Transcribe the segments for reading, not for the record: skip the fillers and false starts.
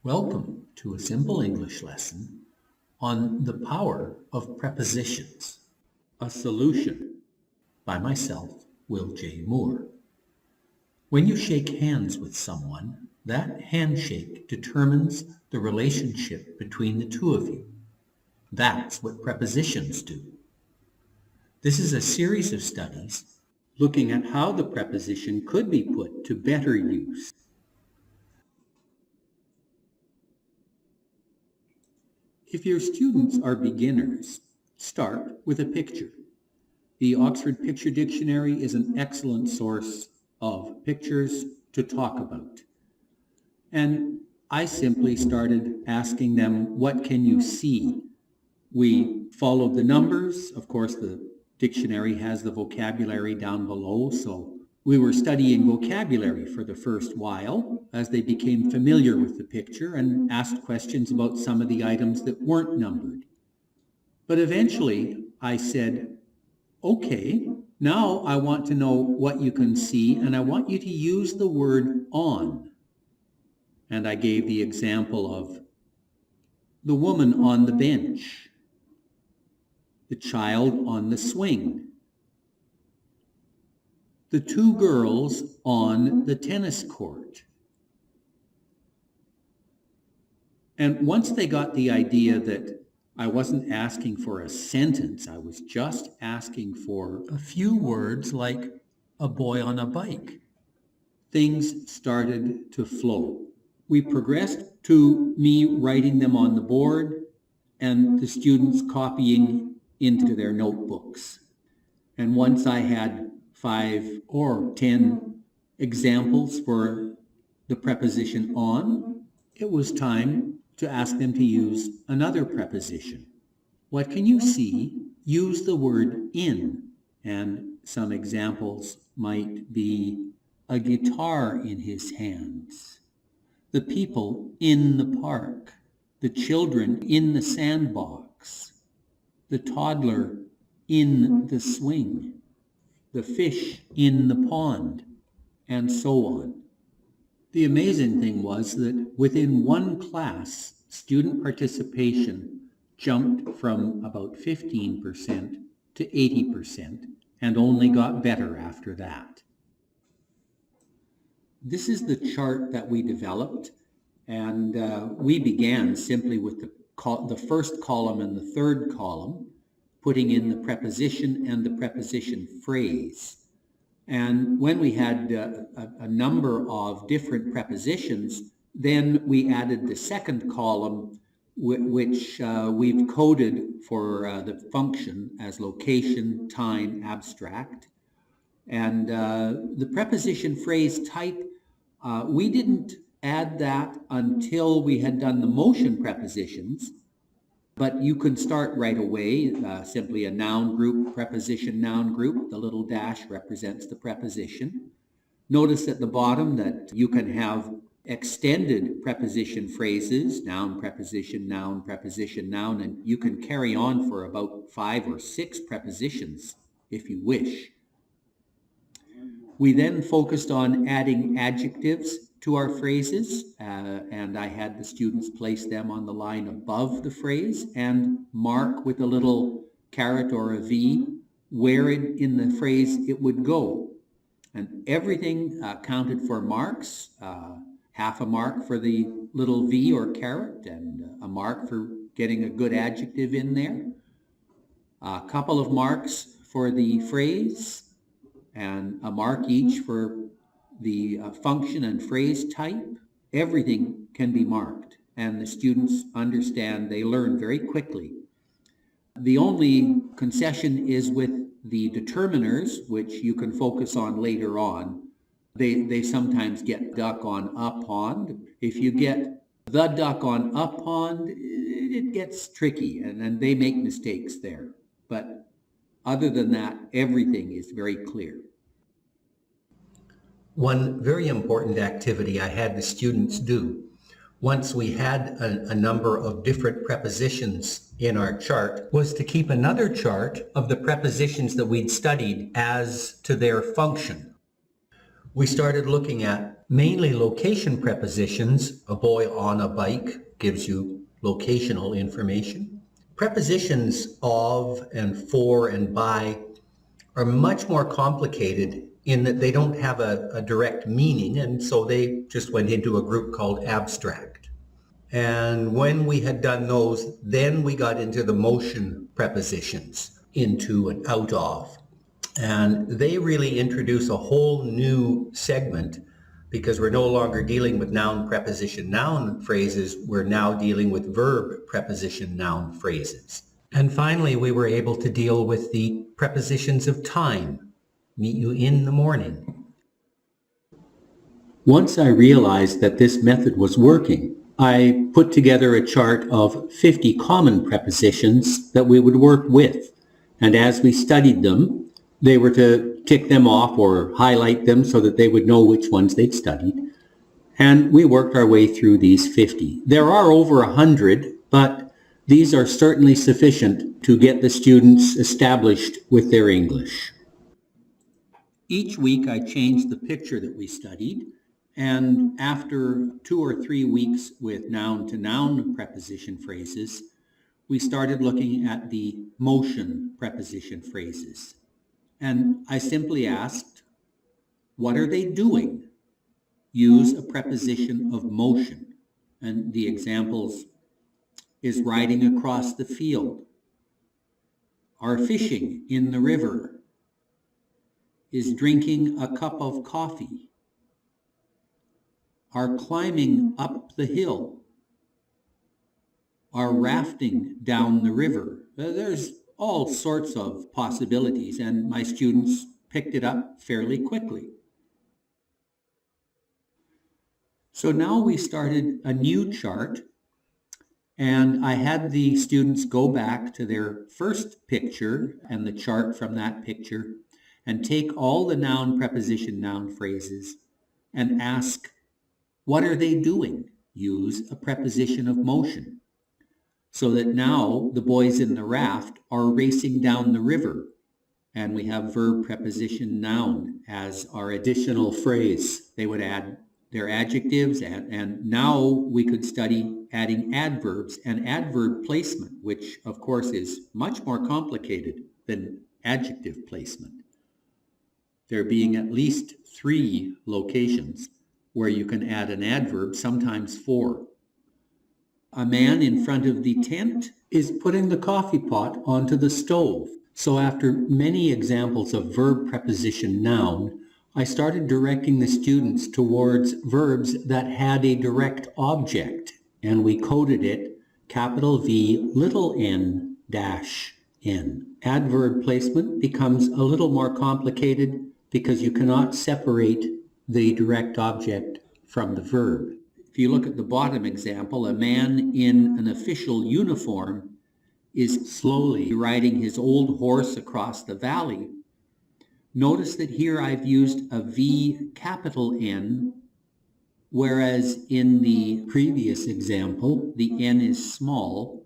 Welcome to a simple English lesson on the power of prepositions. A solution by myself, Will J. Moore. When you shake hands with someone, that handshake determines the relationship between the two of you. That's what prepositions do. This is a series of studies looking at how the preposition could be put to better use. If your students are beginners, start with a picture. The Oxford Picture Dictionary is an excellent source of pictures to talk about. And I simply started asking them, what can you see? We followed the numbers. Of course, the dictionary has the vocabulary down below, so we were studying vocabulary for the first while as they became familiar with the picture and asked questions about some of the items that weren't numbered. But eventually I said, okay, now I want to know what you can see, and I want you to use the word on. And I gave the example of the woman on the bench, the child on the swing, the two girls on the tennis court. And once they got the idea that I wasn't asking for a sentence, I was just asking for a few words like a boy on a bike, things started to flow. We progressed to me writing them on the board and the students copying into their notebooks. And once I had 5 or 10 examples for the preposition on, it was time to ask them to use another preposition. What can you see? Use the word in. And some examples might be a guitar in his hands, the people in the park, the children in the sandbox, the toddler in the swing, the fish in the pond, and so on. The amazing thing was that within one class, student participation jumped from about 15% to 80% and only got better after that. This is the chart that we developed, and we began simply with the first column and the third column, putting in the preposition and the preposition phrase. And when we had a number of different prepositions, then we added the second column, which we've coded for the function as location, time, abstract. And the preposition phrase type, we didn't add that until we had done the motion prepositions. But you can start right away, simply a noun group, preposition noun group. The little dash represents the preposition. Notice at the bottom that you can have extended preposition phrases, noun, preposition, noun, and you can carry on for about 5 or 6 prepositions if you wish. We then focused on adding adjectives to our phrases, and I had the students place them on the line above the phrase and mark with a little caret or a V where in the phrase it would go. And everything counted for marks, half a mark for the little V or caret and a mark for getting a good adjective in there, a couple of marks for the phrase, and a mark each for the function and phrase type. Everything can be marked, and the students understand, they learn very quickly. The only concession is with the determiners, which you can focus on later on. They sometimes get duck on a pond. If you get the duck on a pond, it gets tricky, and they make mistakes there. But other than that, everything is very clear. One very important activity I had the students do, once we had a number of different prepositions in our chart, was to keep another chart of the prepositions that we'd studied as to their function. We started looking at Mainly location prepositions. A boy on a bike gives you locational information. Prepositions of and for and by are much more complicated in that they don't have a direct meaning, and so they just went into a group called abstract. And when we had done those, then we got into the motion prepositions, into and out of. And they really introduce a whole new segment because we're no longer dealing with noun, preposition, noun phrases. We're now dealing with verb, preposition, noun phrases. And finally, we were able to deal with the prepositions of time. Meet you in the morning. Once I realized that this method was working, I put together a chart of 50 common prepositions that we would work with. And as we studied them, they were to tick them off or highlight them so that they would know which ones they'd studied. And we worked our way through these 50. There are over 100, but these are certainly sufficient to get the students established with their English. Each week I changed the picture that we studied, and after 2 or 3 weeks with noun-to-noun preposition phrases, we started looking at the motion preposition phrases. And I simply asked, what are they doing? Use a preposition of motion. And the examples is riding across the field, are fishing in the river, is drinking a cup of coffee, are climbing up the hill, are rafting down the river. There's all sorts of possibilities, and my students picked it up fairly quickly. So now we started a new chart, and I had the students go back to their first picture and the chart from that picture and take all the noun, preposition, noun phrases and ask, what are they doing? Use a preposition of motion. So that now the boys in the raft are racing down the river, and we have verb, preposition, noun as our additional phrase. They would add their adjectives, and now we could study adding adverbs and adverb placement, which of course is much more complicated than adjective placement. There being at least 3 locations where you can add an adverb, sometimes 4. A man in front of the tent is putting the coffee pot onto the stove. So after many examples of verb, preposition, noun, I started directing the students towards verbs that had a direct object, and we coded it capital V, little n, dash n. Adverb placement becomes a little more complicated because you cannot separate the direct object from the verb. If you look at the bottom example, a man in an official uniform is slowly riding his old horse across the valley. Notice that here I've used a V capital N, whereas in the previous example, the N is small.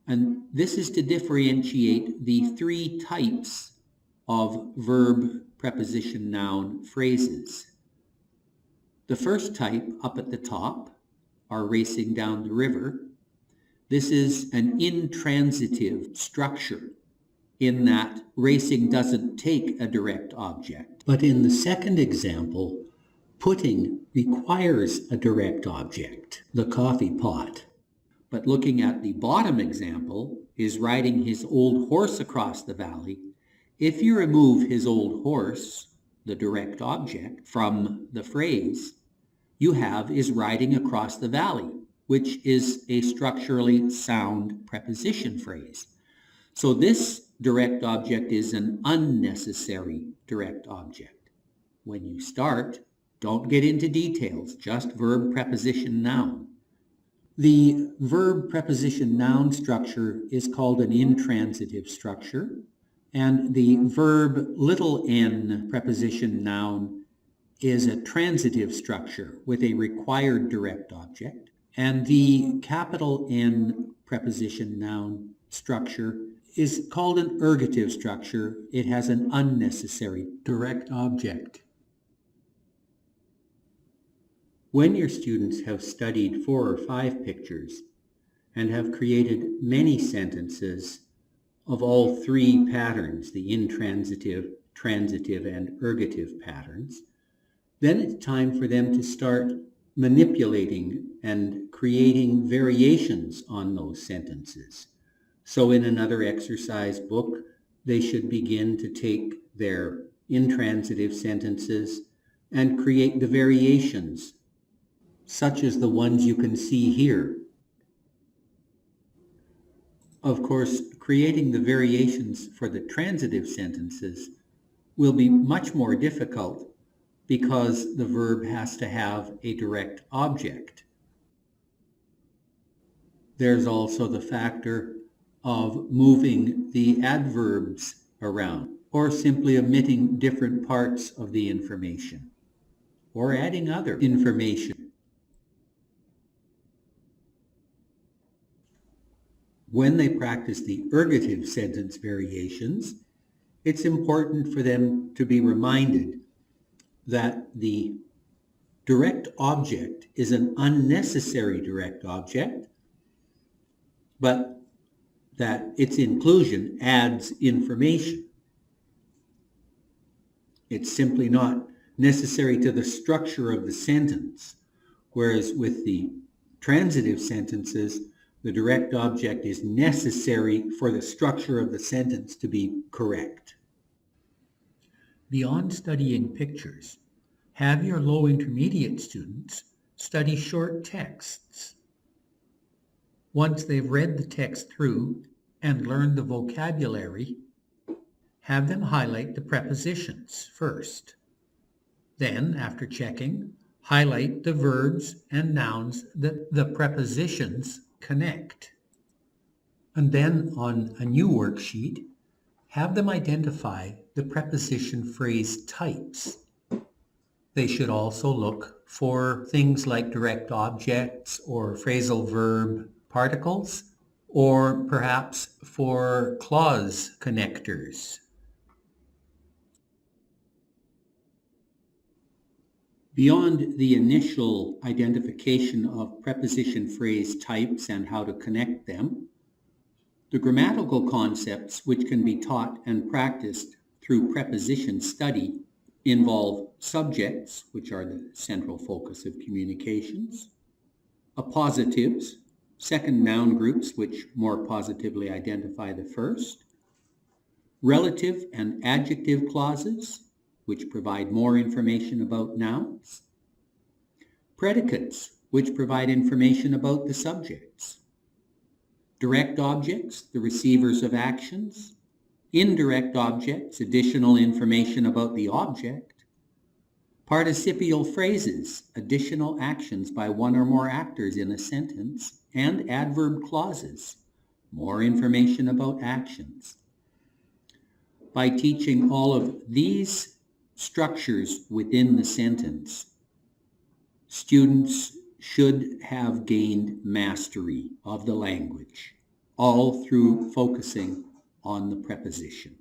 And this is to differentiate the 3 types of verb, preposition, noun phrases. The first type, up at the top, are racing down the river. This is an intransitive structure in that racing doesn't take a direct object. But in the second example, putting requires a direct object, the coffee pot. But looking at the bottom example, is riding his old horse across the valley. If you remove his old horse, the direct object, from the phrase, you have is riding across the valley, which is a structurally sound preposition phrase. So this direct object is an unnecessary direct object. When you start, don't get into details, just verb, preposition, noun. The verb, preposition, noun structure is called an intransitive structure, and the verb little n, preposition, noun, is a transitive structure with a required direct object, and the capital N, preposition, noun structure is called an ergative structure. It has an unnecessary direct object. When your students have studied 4 or 5 pictures and have created many sentences of all 3 patterns, the intransitive, transitive, and ergative patterns, then it's time for them to start manipulating and creating variations on those sentences. So in another exercise book, they should begin to take their intransitive sentences and create the variations, such as the ones you can see here. Of course, creating the variations for the transitive sentences will be much more difficult because the verb has to have a direct object. There's also the factor of moving the adverbs around, or simply omitting different parts of the information, or adding other information. When they practice the ergative sentence variations, it's important for them to be reminded that the direct object is an unnecessary direct object, but that its inclusion adds information. It's simply not necessary to the structure of the sentence, whereas with the transitive sentences, the direct object is necessary for the structure of the sentence to be correct. Beyond studying pictures, have your low intermediate students study short texts. Once they've read the text through and learned the vocabulary, have them highlight the prepositions first. Then, after checking, highlight the verbs and nouns that the prepositions connect. And then on a new worksheet, have them identify the preposition phrase types. They should also look for things like direct objects or phrasal verb particles, or perhaps for clause connectors. Beyond the initial identification of preposition phrase types and how to connect them, the grammatical concepts which can be taught and practiced through preposition study involve subjects, which are the central focus of communications, appositives, second noun groups which more positively identify the first, relative and adjective clauses, which provide more information about nouns, predicates, which provide information about the subjects, direct objects, the receivers of actions, indirect objects, additional information about the object, participial phrases, additional actions by one or more actors in a sentence, and adverb clauses, more information about actions. By teaching all of these structures within the sentence, students should have gained mastery of the language, all through focusing on the preposition.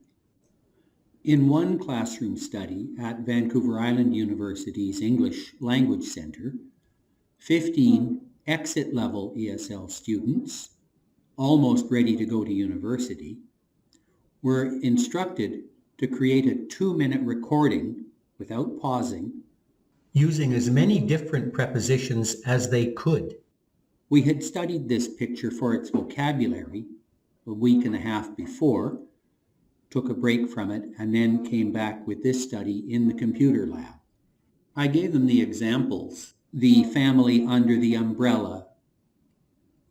In one classroom study at Vancouver Island University's English Language Centre, 15 exit-level ESL students, almost ready to go to university, were instructed to create a 2-minute recording without pausing, using as many different prepositions as they could. We had studied this picture for its vocabulary a week and a half before, took a break from it, and then came back with this study in the computer lab. I gave them the examples: the family under the umbrella,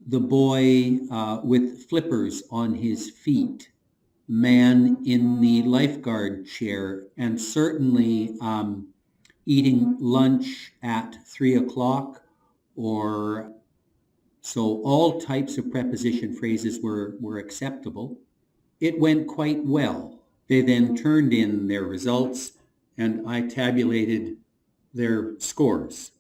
the boy with flippers on his feet, man in the lifeguard chair, and certainly eating lunch at 3 o'clock, or so all types of preposition phrases were acceptable. It went quite well. They then turned in their results and I tabulated their scores.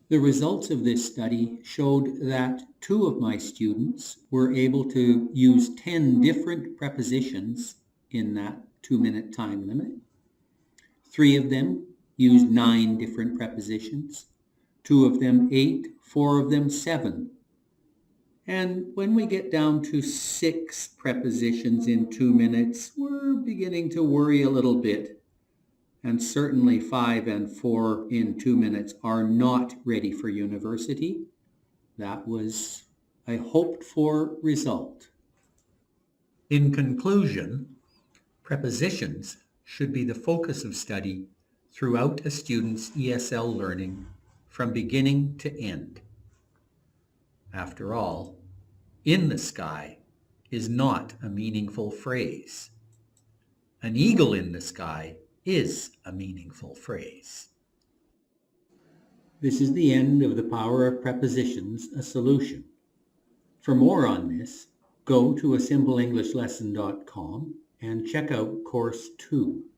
The results of this study showed that 2 of my students were able to use 10 different prepositions in that 2-minute time limit. 3 of them used 9 different prepositions, 2 of them 8, 4 of them 7. And when we get down to 6 prepositions in 2 minutes, we're beginning to worry a little bit. And certainly 5 and 4 in 2 minutes are not ready for university. That was a hoped-for result. In conclusion, prepositions should be the focus of study throughout a student's ESL learning from beginning to end. After all, "in the sky" is not a meaningful phrase. "An eagle in the sky" is a meaningful phrase. This is the end of The Power of Prepositions, a Solution. For more on this, go to asimpleenglishLesson.com and check out Course 2.